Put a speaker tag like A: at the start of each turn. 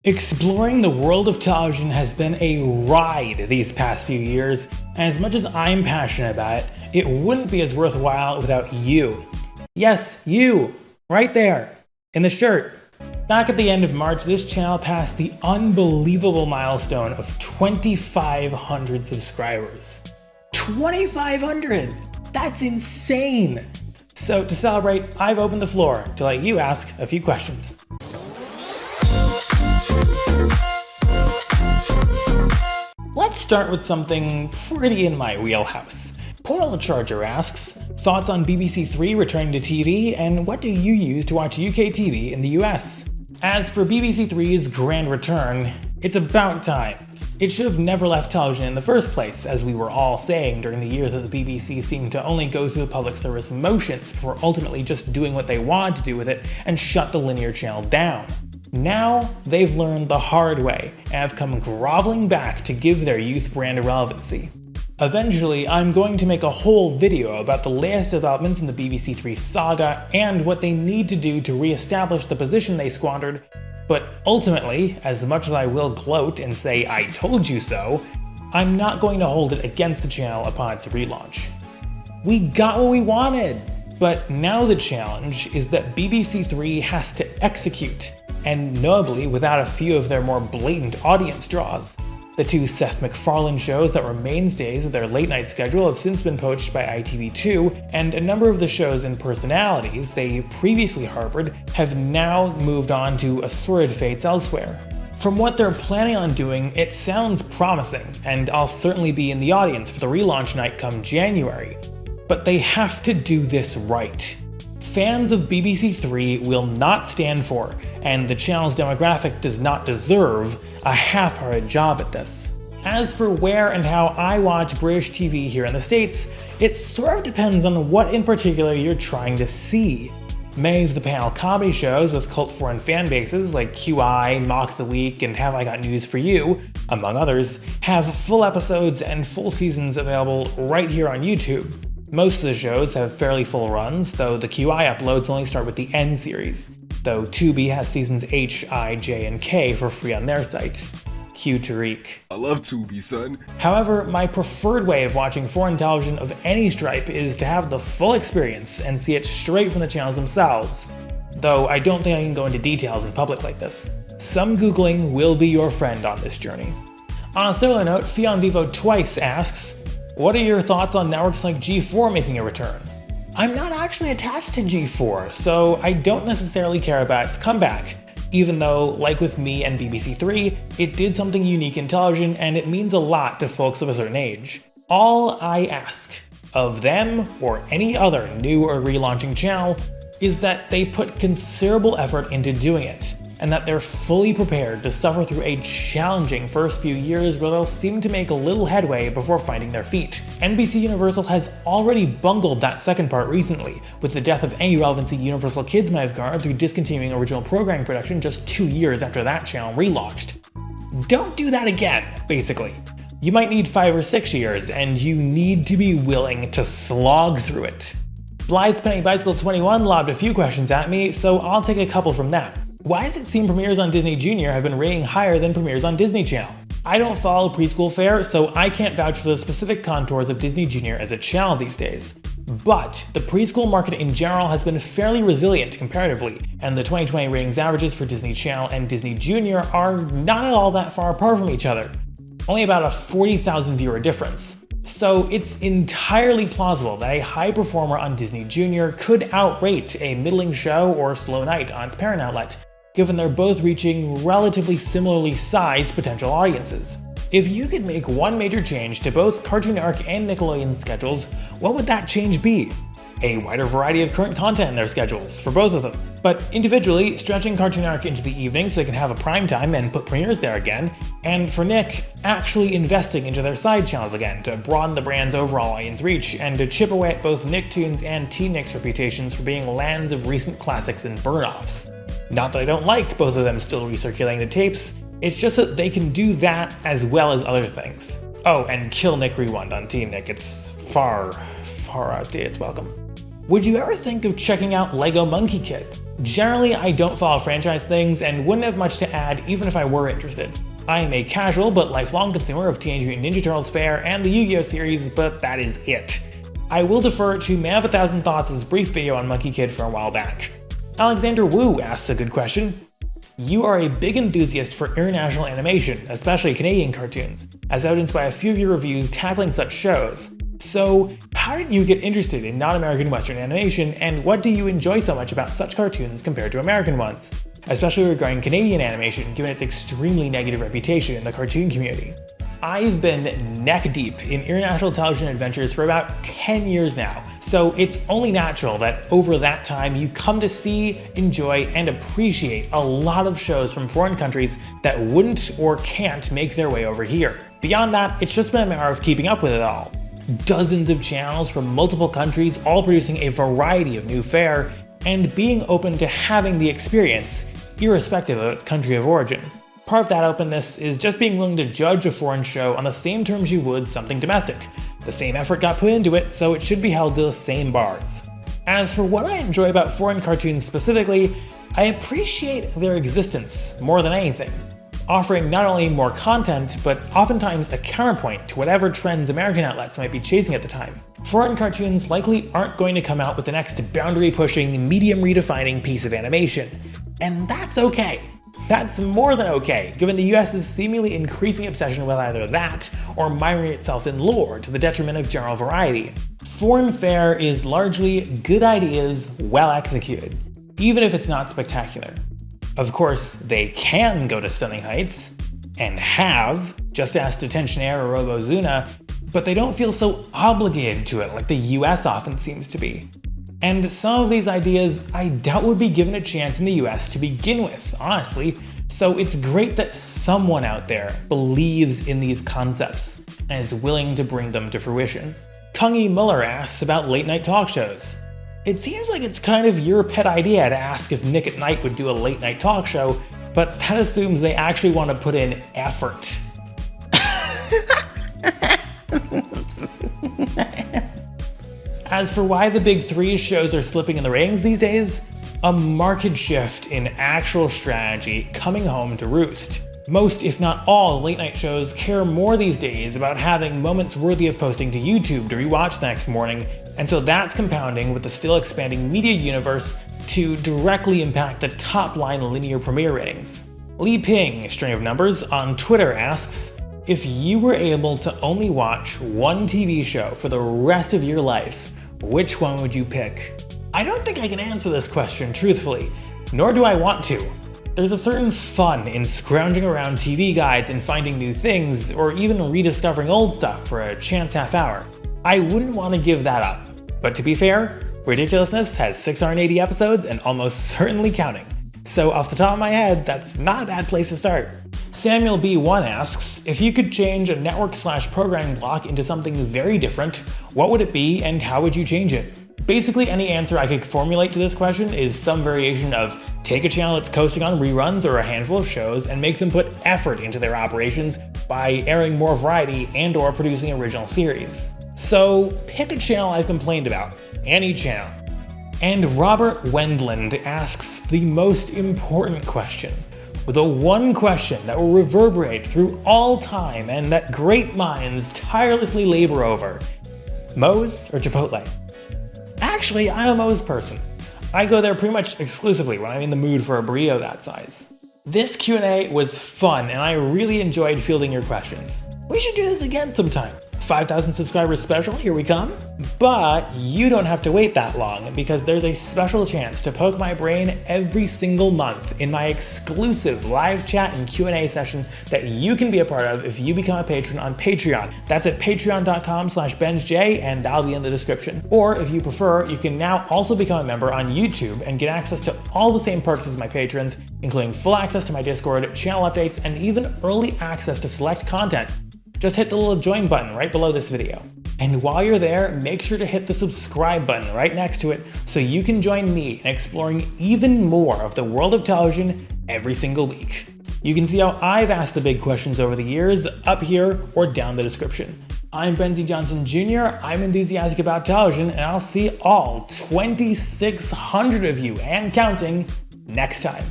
A: Exploring the world of television has been a ride these past few years, and as much as I'm passionate about it, it wouldn't be as worthwhile without you. Yes, you, right there, in the shirt. Back at the end of March, this channel passed the unbelievable milestone of 2,500 subscribers. 2,500! That's insane! So to celebrate, I've opened the floor to let you ask a few questions. Let's start with something pretty in my wheelhouse. Portal Charger asks, thoughts on BBC3 returning to TV, and what do you use to watch UK TV in the US? As for BBC3's grand return, it's about time. It should have never left television in the first place, as we were all saying during the year that the BBC seemed to only go through the public service motions before ultimately just doing what they wanted to do with it and shut the linear channel down. Now, they've learned the hard way and have come groveling back to give their youth brand a relevancy. Eventually, I'm going to make a whole video about the latest developments in the BBC3 saga and what they need to do to re-establish the position they squandered, but ultimately, as much as I will gloat and say I told you so, I'm not going to hold it against the channel upon its relaunch. We got what we wanted! But now the challenge is that BBC3 has to execute, and notably without a few of their more blatant audience draws. The two Seth MacFarlane shows that were mainstays of their late-night schedule have since been poached by ITV2, and a number of the shows and personalities they previously harbored have now moved on to assorted fates elsewhere. From what they're planning on doing, it sounds promising, and I'll certainly be in the audience for the relaunch night come January. But they have to do this right. Fans of BBC3 will not stand for, and the channel's demographic does not deserve, a half-hearted job at this. As for where and how I watch British TV here in the States, it sort of depends on what in particular you're trying to see. Many of the panel comedy shows with cult foreign fan bases like QI, Mock the Week, and Have I Got News for You, among others, have full episodes and full seasons available right here on YouTube. Most of the shows have fairly full runs, though the QI uploads only start with the N series, though Tubi has seasons H, I, J, and K for free on their site. Cue Tariq.
B: I love Tubi, son.
A: However, my preferred way of watching foreign television of any stripe is to have the full experience and see it straight from the channels themselves, though I don't think I can go into details in public like this. Some Googling will be your friend on this journey. On a similar note, Fion Vivo Twice asks, what are your thoughts on networks like G4 making a return? I'm not actually attached to G4, so I don't necessarily care about its comeback, even though, like with me and BBC3, it did something unique in television and it means a lot to folks of a certain age. All I ask of them or any other new or relaunching channel is that they put considerable effort into doing it, and that they're fully prepared to suffer through a challenging first few years where they'll seem to make a little headway before finding their feet. NBC Universal has already bungled that second part recently, with the death of any relevancy Universal Kids might have garnered through discontinuing original programming production just 2 years after that channel relaunched. Don't do that again, basically. You might need 5 or 6 years, and you need to be willing to slog through it. Blythe Penny Bicycle 21 lobbed a few questions at me, so I'll take a couple from them. Why does it seem premieres on Disney Junior have been rating higher than premieres on Disney Channel? I don't follow preschool fare, so I can't vouch for the specific contours of Disney Junior as a channel these days. But the preschool market in general has been fairly resilient comparatively, and the 2020 ratings averages for Disney Channel and Disney Junior are not at all that far apart from each other. Only about a 40,000 viewer difference. So it's entirely plausible that a high performer on Disney Junior could outrate a middling show or slow night on its parent outlet, given they're both reaching relatively similarly sized potential audiences. If you could make one major change to both Cartoon Network and Nickelodeon's schedules, what would that change be? A wider variety of current content in their schedules, for both of them. But individually, stretching Cartoon Network into the evening so they can have a prime time and put premieres there again, and for Nick, actually investing into their side channels again to broaden the brand's overall audience reach and to chip away at both Nicktoons and Teen Nick's reputations for being lands of recent classics and burn-offs. Not that I don't like both of them still recirculating the tapes, it's just that they can do that as well as other things. Oh, and kill Nick Rewind on Teen Nick, it's far outstayed its welcome. Would you ever think of checking out Lego Monkey Kid? Generally, I don't follow franchise things and wouldn't have much to add even if I were interested. I am a casual but lifelong consumer of Teenage Mutant Ninja Turtles fare and the Yu-Gi-Oh series, but that is it. I will defer to Man of 1,000 Thoughts' brief video on Monkey Kid from a while back. Alexander Wu asks a good question. You are a big enthusiast for international animation, especially Canadian cartoons, as evidenced by a few of your reviews tackling such shows. So, how did you get interested in non-American Western animation, and what do you enjoy so much about such cartoons compared to American ones? Especially regarding Canadian animation, given its extremely negative reputation in the cartoon community. I've been neck-deep in international television adventures for about 10 years now, so it's only natural that over that time you come to see, enjoy, and appreciate a lot of shows from foreign countries that wouldn't or can't make their way over here. Beyond that, it's just been a matter of keeping up with it all. Dozens of channels from multiple countries all producing a variety of new fare, and being open to having the experience, irrespective of its country of origin. Part of that openness is just being willing to judge a foreign show on the same terms you would something domestic. The same effort got put into it, so it should be held to the same bars. As for what I enjoy about foreign cartoons specifically, I appreciate their existence more than anything, offering not only more content, but oftentimes a counterpoint to whatever trends American outlets might be chasing at the time. Foreign cartoons likely aren't going to come out with the next boundary-pushing, medium-redefining piece of animation, and that's okay. That's more than okay, given the US's seemingly increasing obsession with either that or miring itself in lore to the detriment of general variety. Foreign fare is largely good ideas well executed, even if it's not spectacular. Of course, they can go to stunning heights, and have, just ask Detention Air or Robozuna, but they don't feel so obligated to it like the US often seems to be. And some of these ideas I doubt would be given a chance in the US to begin with, honestly, so it's great that someone out there believes in these concepts and is willing to bring them to fruition. Kungi Muller asks about late night talk shows. It seems like it's kind of your pet idea to ask if Nick at Night would do a late night talk show, but that assumes they actually want to put in effort. As for why the big three shows are slipping in the ratings these days, a marked shift in actual strategy coming home to roost. Most, if not all, late night shows care more these days about having moments worthy of posting to YouTube to rewatch the next morning, and so that's compounding with the still expanding media universe to directly impact the top line linear premiere ratings. Li Ping, string of numbers, on Twitter asks, if you were able to only watch one TV show for the rest of your life, which one would you pick? I don't think I can answer this question truthfully, nor do I want to. There's a certain fun in scrounging around TV guides and finding new things, or even rediscovering old stuff for a chance half hour. I wouldn't want to give that up. But to be fair, Ridiculousness has 680 episodes and almost certainly counting. So off the top of my head, that's not a bad place to start. Samuel B1 asks, if you could change a network/programming block into something very different, what would it be and how would you change it? Basically, any answer I could formulate to this question is some variation of take a channel that's coasting on reruns or a handful of shows and make them put effort into their operations by airing more variety and or producing original series. So pick a channel I've complained about, any channel. And Robert Wendland asks the most important question, the one question that will reverberate through all time and that great minds tirelessly labor over. Moe's or Chipotle? Actually, I'm a Moe's person. I go there pretty much exclusively when I'm in the mood for a burrito that size. This Q&A was fun and I really enjoyed fielding your questions. We should do this again sometime. 5,000 subscribers special, here we come. But you don't have to wait that long because there's a special chance to poke my brain every single month in my exclusive live chat and Q&A session that you can be a part of if you become a patron on Patreon. That's at patreon.com/BenzeJ and that'll be in the description. Or if you prefer, you can now also become a member on YouTube and get access to all the same perks as my patrons, including full access to my Discord, channel updates, and even early access to select content. Just hit the little join button right below this video. And while you're there, make sure to hit the subscribe button right next to it so you can join me in exploring even more of the world of television every single week. You can see how I've asked the big questions over the years up here or down the description. I'm Benzie Johnson Jr., I'm enthusiastic about television, and I'll see all 2,600 of you, and counting, next time.